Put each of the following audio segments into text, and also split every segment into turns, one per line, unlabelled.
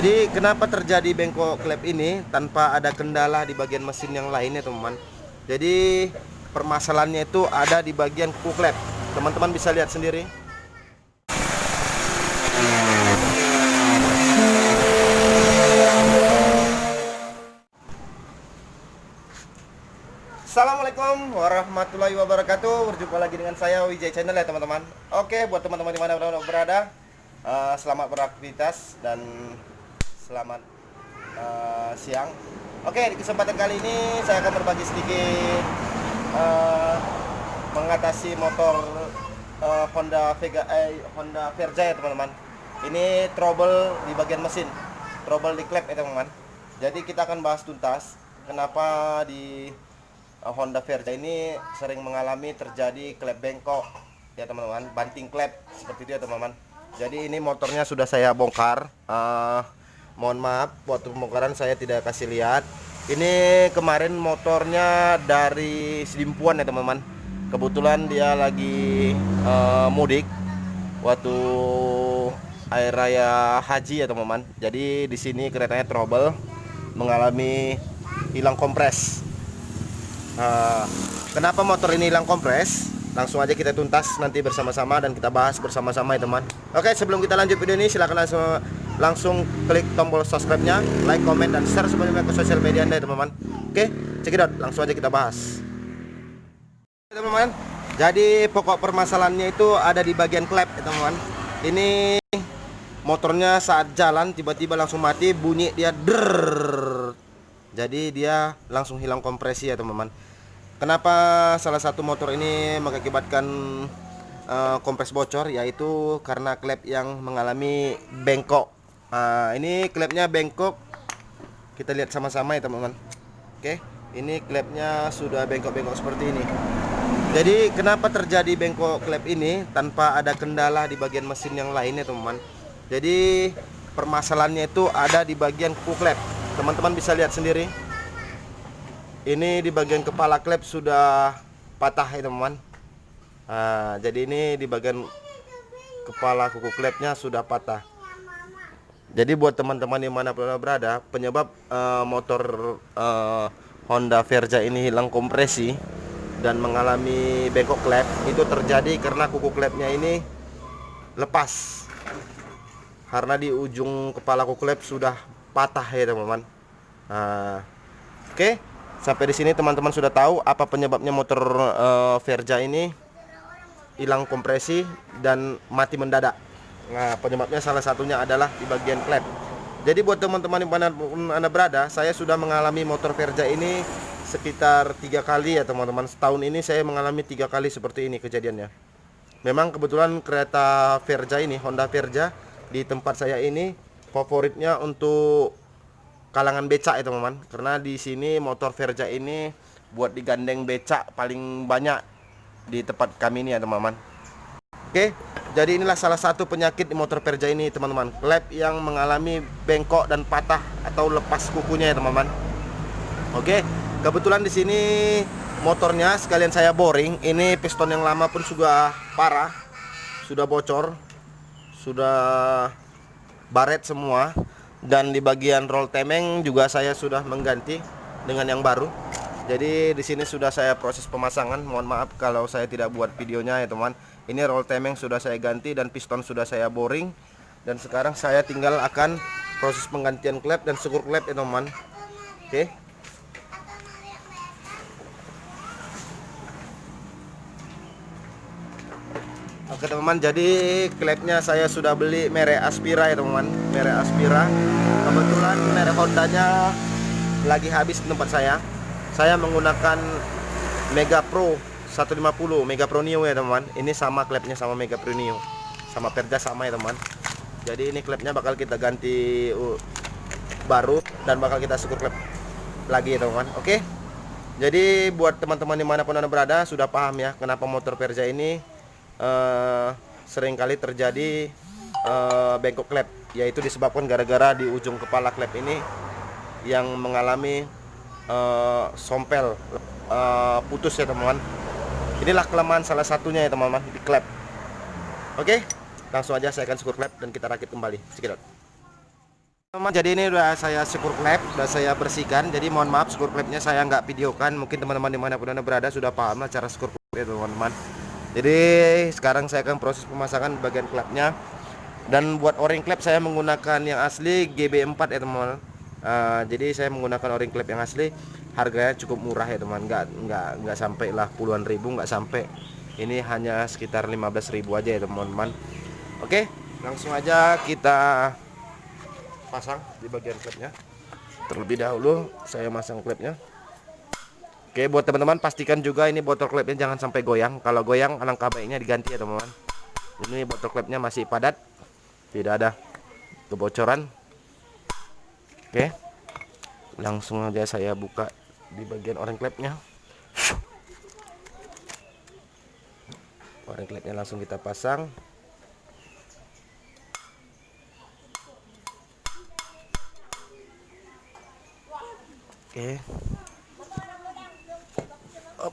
Jadi kenapa terjadi bengkok klep ini tanpa ada kendala di bagian mesin yang lainnya, teman-teman? Jadi permasalahannya itu ada di bagian kuku klep. Teman-teman bisa lihat sendiri. Assalamualaikum warahmatullahi wabarakatuh. Berjumpa lagi dengan saya Wijay Channel ya, teman-teman. Oke, buat teman-teman dimanapun berada, selamat beraktivitas dan selamat siang. Oke, di kesempatan kali ini saya akan berbagi sedikit mengatasi motor Honda Verja ya, teman-teman. Ini trouble di bagian mesin, trouble di klep ya, teman-teman. Jadi kita akan bahas tuntas kenapa di Honda Verja ini sering mengalami terjadi klep bengkok ya, teman-teman. Banting klep seperti itu ya, teman-teman. Jadi ini motornya sudah saya bongkar. Mohon maaf, waktu pembongkaran saya tidak kasih lihat. Ini kemarin motornya dari Sedimpuan ya, teman-teman. Kebetulan dia lagi mudik waktu Hari Raya Haji ya, teman-teman. Jadi di sini keretanya trouble, mengalami hilang kompres. Kenapa motor ini hilang kompres? Langsung aja kita tuntas nanti bersama-sama dan kita bahas bersama-sama ya, teman. Oke, sebelum kita lanjut video ini, silahkan langsung klik tombol subscribe-nya, like, comment, dan share sebanyak ke sosial media Anda ya, teman-teman. Oke, check it out, langsung aja kita bahas. Teman-teman, jadi pokok permasalahannya itu ada di bagian klep ya, teman-teman. Ini motornya saat jalan tiba-tiba langsung mati, bunyi dia drrrr. Jadi dia langsung hilang kompresi ya, teman-teman. Kenapa salah satu motor ini mengakibatkan kompres bocor, yaitu karena klep yang mengalami bengkok. Ini klepnya bengkok, kita lihat sama-sama ya, teman-teman. Oke, ini klepnya sudah bengkok-bengkok seperti ini. Jadi kenapa terjadi bengkok klep ini tanpa ada kendala di bagian mesin yang lainnya, teman-teman? Jadi permasalahannya itu ada di bagian kuku klep. Teman-teman bisa lihat sendiri. Ini di bagian kepala klep sudah patah ya, teman-teman. Jadi ini di bagian kepala kuku klepnya sudah patah. Jadi buat teman-teman yang mana berada, penyebab motor Honda Verja ini hilang kompresi dan mengalami bengkok klep itu terjadi karena kuku klepnya ini lepas. Karena di ujung kepala kuku klep sudah patah ya, teman-teman. Oke, sampai di sini teman-teman sudah tahu apa penyebabnya motor Verja ini hilang kompresi dan mati mendadak. Nah, penyebabnya salah satunya adalah di bagian klep. Jadi buat teman-teman di mana Anda berada, saya sudah mengalami motor Verja ini sekitar 3 kali ya, teman-teman. Setahun ini saya mengalami 3 kali seperti ini kejadiannya. Memang kebetulan kereta Verja ini, Honda Verja di tempat saya ini favoritnya untuk kalangan becak ya, teman-teman. Karena di sini motor Verja ini buat digandeng becak paling banyak di tempat kami ini ya, teman-teman. Oke, jadi inilah salah satu penyakit di motor Verja ini, teman-teman. Klep yang mengalami bengkok dan patah atau lepas kukunya ya, teman-teman. Oke, kebetulan di sini motornya sekalian saya boring. Ini piston yang lama pun sudah parah, sudah bocor, sudah baret semua. Dan di bagian roll temeng juga saya sudah mengganti dengan yang baru. Jadi di sini sudah saya proses pemasangan. Mohon maaf kalau saya tidak buat videonya ya, teman. Ini roll temeng sudah saya ganti dan piston sudah saya boring. Dan sekarang saya tinggal akan proses penggantian klep dan syukur klep ya, teman. Oke. Oke, teman-teman, jadi klepnya saya sudah beli merek Aspira ya, teman-teman. Merek Aspira. Kebetulan merek Hondanya lagi habis di tempat saya. Saya menggunakan Mega Pro 150, Mega Pro Neo ya, teman-teman. Ini sama klepnya sama Mega Pro Neo. Sama Verja sama ya, teman. Jadi ini klepnya bakal kita ganti baru dan bakal kita syukur klep lagi ya, teman-teman. Oke. Jadi buat teman-teman dimanapun Anda berada sudah paham ya kenapa motor Verja ini sering kali terjadi bengkok klep, yaitu disebabkan gara-gara di ujung kepala klep ini yang mengalami sompel putus ya, teman-teman. Inilah kelemahan salah satunya ya, teman-teman, di klep. Oke, langsung aja saya akan syukur klep dan kita rakit kembali. Sedikit. Teman, jadi ini udah saya screw klep, udah saya bersihkan. Jadi mohon maaf screw klepnya saya nggak videokan. Mungkin teman-teman dimanapun anda berada sudah paham lah cara screw klep ya teman-teman. Jadi sekarang saya akan proses pemasangan bagian klepnya. Dan buat o-ring klep saya menggunakan yang asli GB4 ya teman-teman. Jadi saya menggunakan o-ring klep yang asli. Harganya cukup murah ya teman, nggak sampai lah puluhan ribu, nggak sampai. Ini hanya sekitar 15.000 aja ya teman-teman. Oke, langsung aja kita pasang di bagian klepnya. Terlebih dahulu saya masang klepnya. Oke, buat teman-teman pastikan juga ini botol klepnya jangan sampai goyang. Kalau goyang alangkah baiknya diganti ya teman-teman. Ini botol klepnya masih padat, tidak ada kebocoran. Oke, langsung aja saya buka di bagian o-ring klepnya. O-ring klepnya langsung kita pasang. Oke. Up.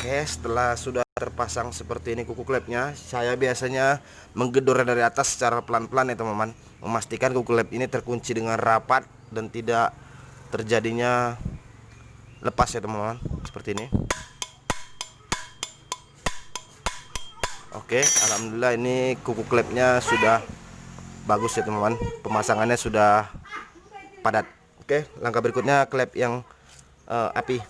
Oke, setelah sudah terpasang seperti ini kuku klepnya, saya biasanya menggedor dari atas secara pelan-pelan ya teman-teman, memastikan kuku klep ini terkunci dengan rapat dan tidak terjadinya lepas ya teman-teman, seperti ini. Oke, alhamdulillah ini kuku klepnya sudah bagus ya teman-teman, pemasangannya sudah padat. Oke, langkah berikutnya klep yang api.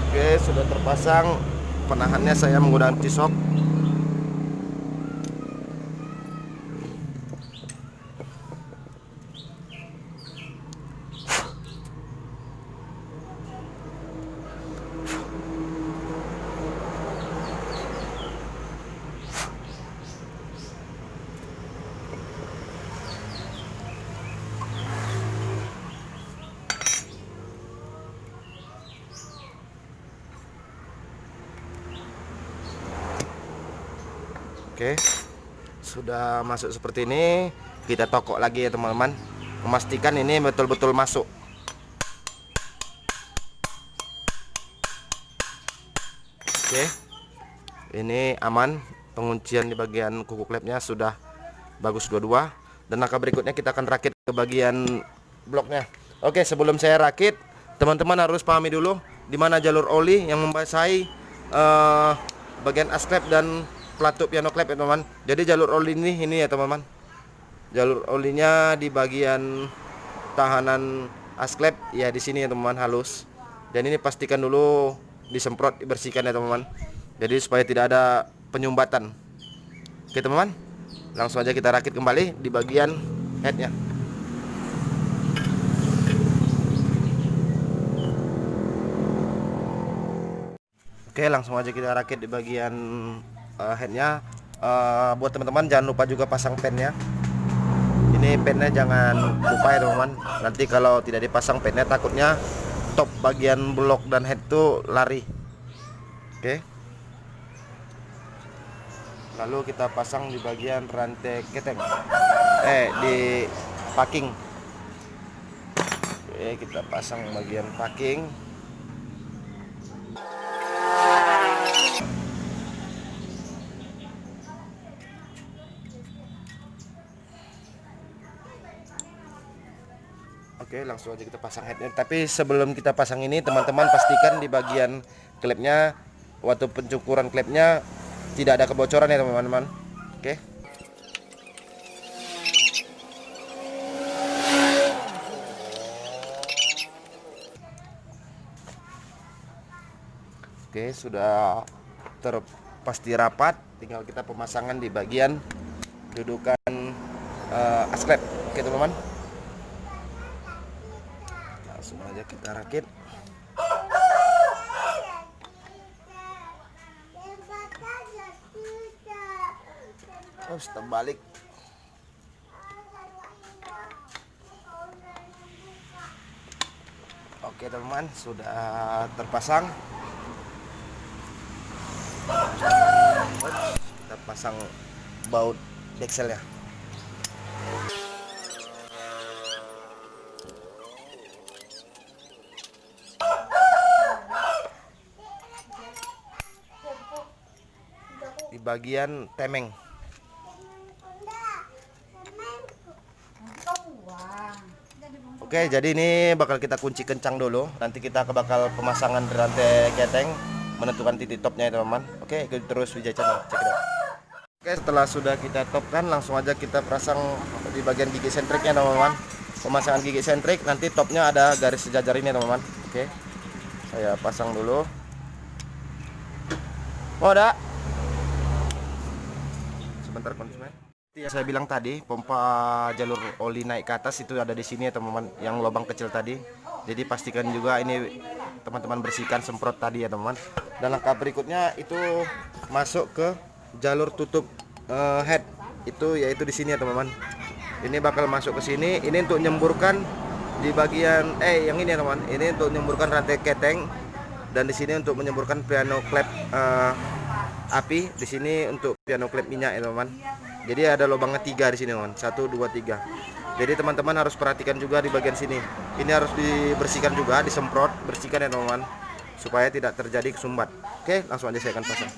Oke, sudah terpasang. Penahannya saya menggunakan pisau. Oke, sudah masuk seperti ini. Kita tokok lagi ya teman-teman, memastikan ini betul-betul masuk. Oke, ini aman. Penguncian di bagian kuku klepnya sudah bagus dua-dua. Dan langkah berikutnya kita akan rakit ke bagian bloknya. Oke, sebelum saya rakit, teman-teman harus pahami dulu di mana jalur oli yang membasahi bagian as klep dan pelatuk piano klep ya teman-teman. Jadi jalur oli ini ya teman-teman. Jalur olinya di bagian tahanan as klep ya di sini ya teman-teman, halus. Dan ini pastikan dulu disemprot, dibersihkan ya teman-teman. Jadi supaya tidak ada penyumbatan. Oke teman-teman, langsung aja kita rakit kembali di bagian headnya. Oke, langsung aja kita rakit di bagian headnya. Buat teman-teman jangan lupa juga pasang pennya. Ini pennya jangan lupa ya teman-teman. Nanti kalau tidak dipasang pennya takutnya top bagian blok dan head tuh lari. Oke. Lalu kita pasang di bagian rantai keteng. Di packing. Oke, kita pasang bagian packing. Oke, langsung aja kita pasang headnya. Tapi sebelum kita pasang ini, teman-teman pastikan di bagian klepnya, waktu pencukuran klepnya tidak ada kebocoran ya teman-teman. Oke. Oke, sudah terpasti rapat, tinggal kita pemasangan di bagian dudukan asklep. Oke teman-teman, langsung aja kita rakit. Terus terbalik. Oke teman-teman, sudah terpasang. Kita pasang baut dekselnya. Di bagian temeng. Oke, jadi ini bakal kita kunci kencang dulu. Nanti kita bakal pemasangan rantai keteng, menentukan titik topnya ya teman-teman. Oke, ikuti terus Wijaya Channel. Check it out. Oke, setelah sudah kita topkan, langsung aja kita pasang di bagian gigi sentriknya teman-teman. Pemasangan gigi sentrik, nanti topnya ada garis sejajar ini teman-teman. Oke, saya pasang dulu. Oh, ada. Sebentar konsumen. Yang saya bilang tadi, pompa jalur oli naik ke atas itu ada di sini ya teman-teman, yang lubang kecil tadi. Jadi pastikan juga ini teman-teman bersihkan, semprot tadi ya teman-teman. Dan langkah berikutnya itu masuk ke jalur tutup head, itu yaitu di sini ya teman-teman. Ini bakal masuk ke sini. Ini untuk nyemburkan di bagian yang ini ya teman. Ini untuk menyemburkan rantai keteng, dan di sini untuk menyemburkan piano klep api. Di sini untuk piano klep minyak ya teman-teman. Jadi ada lubangnya 3 di sini teman, 1, 2, 3. Jadi teman-teman harus perhatikan juga di bagian sini. Ini harus dibersihkan juga, disemprot, bersihkan ya teman-teman, supaya tidak terjadi kesumbat. Oke, langsung aja saya akan pasang.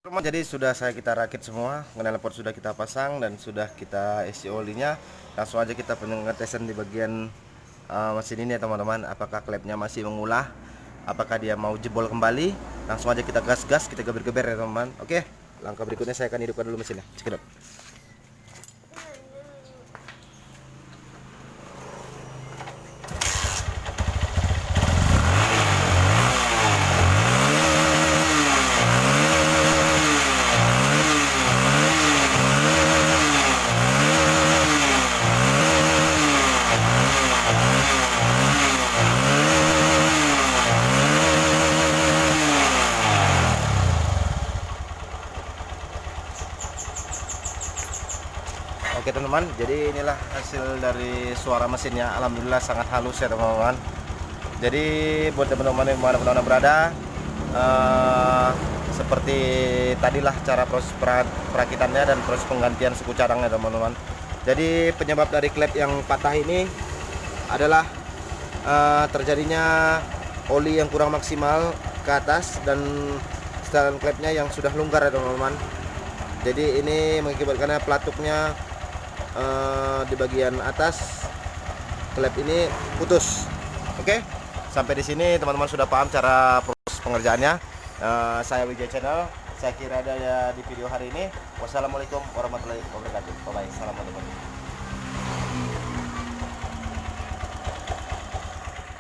Jadi sudah kita rakit semua, knalpot sudah kita pasang dan sudah kita isi olinya. Langsung aja kita pengetesan di bagian mesin ini ya teman-teman, apakah klepnya masih mengulah, apakah dia mau jebol kembali. Langsung aja kita gas-gas, kita geber-geber ya teman-teman. Oke, langkah berikutnya saya akan hidupkan dulu mesinnya. Cekidot. Oke teman-teman, jadi inilah hasil dari suara mesinnya. Alhamdulillah sangat halus ya teman-teman. Jadi buat teman-teman yang mana-mana berada, seperti tadilah cara proses perakitannya dan proses penggantian suku cadangnya teman-teman. Jadi penyebab dari klep yang patah ini adalah terjadinya oli yang kurang maksimal ke atas dan setelan klepnya yang sudah longgar ya teman-teman. Jadi ini mengakibatkan pelatuknya di bagian atas klep ini putus. Oke, sampai di sini teman-teman sudah paham cara proses pengerjaannya. Saya Wijaya Channel, saya kira ada ya di video hari ini. Wassalamualaikum warahmatullahi wabarakatuh. Bye bye. Assalamualaikum.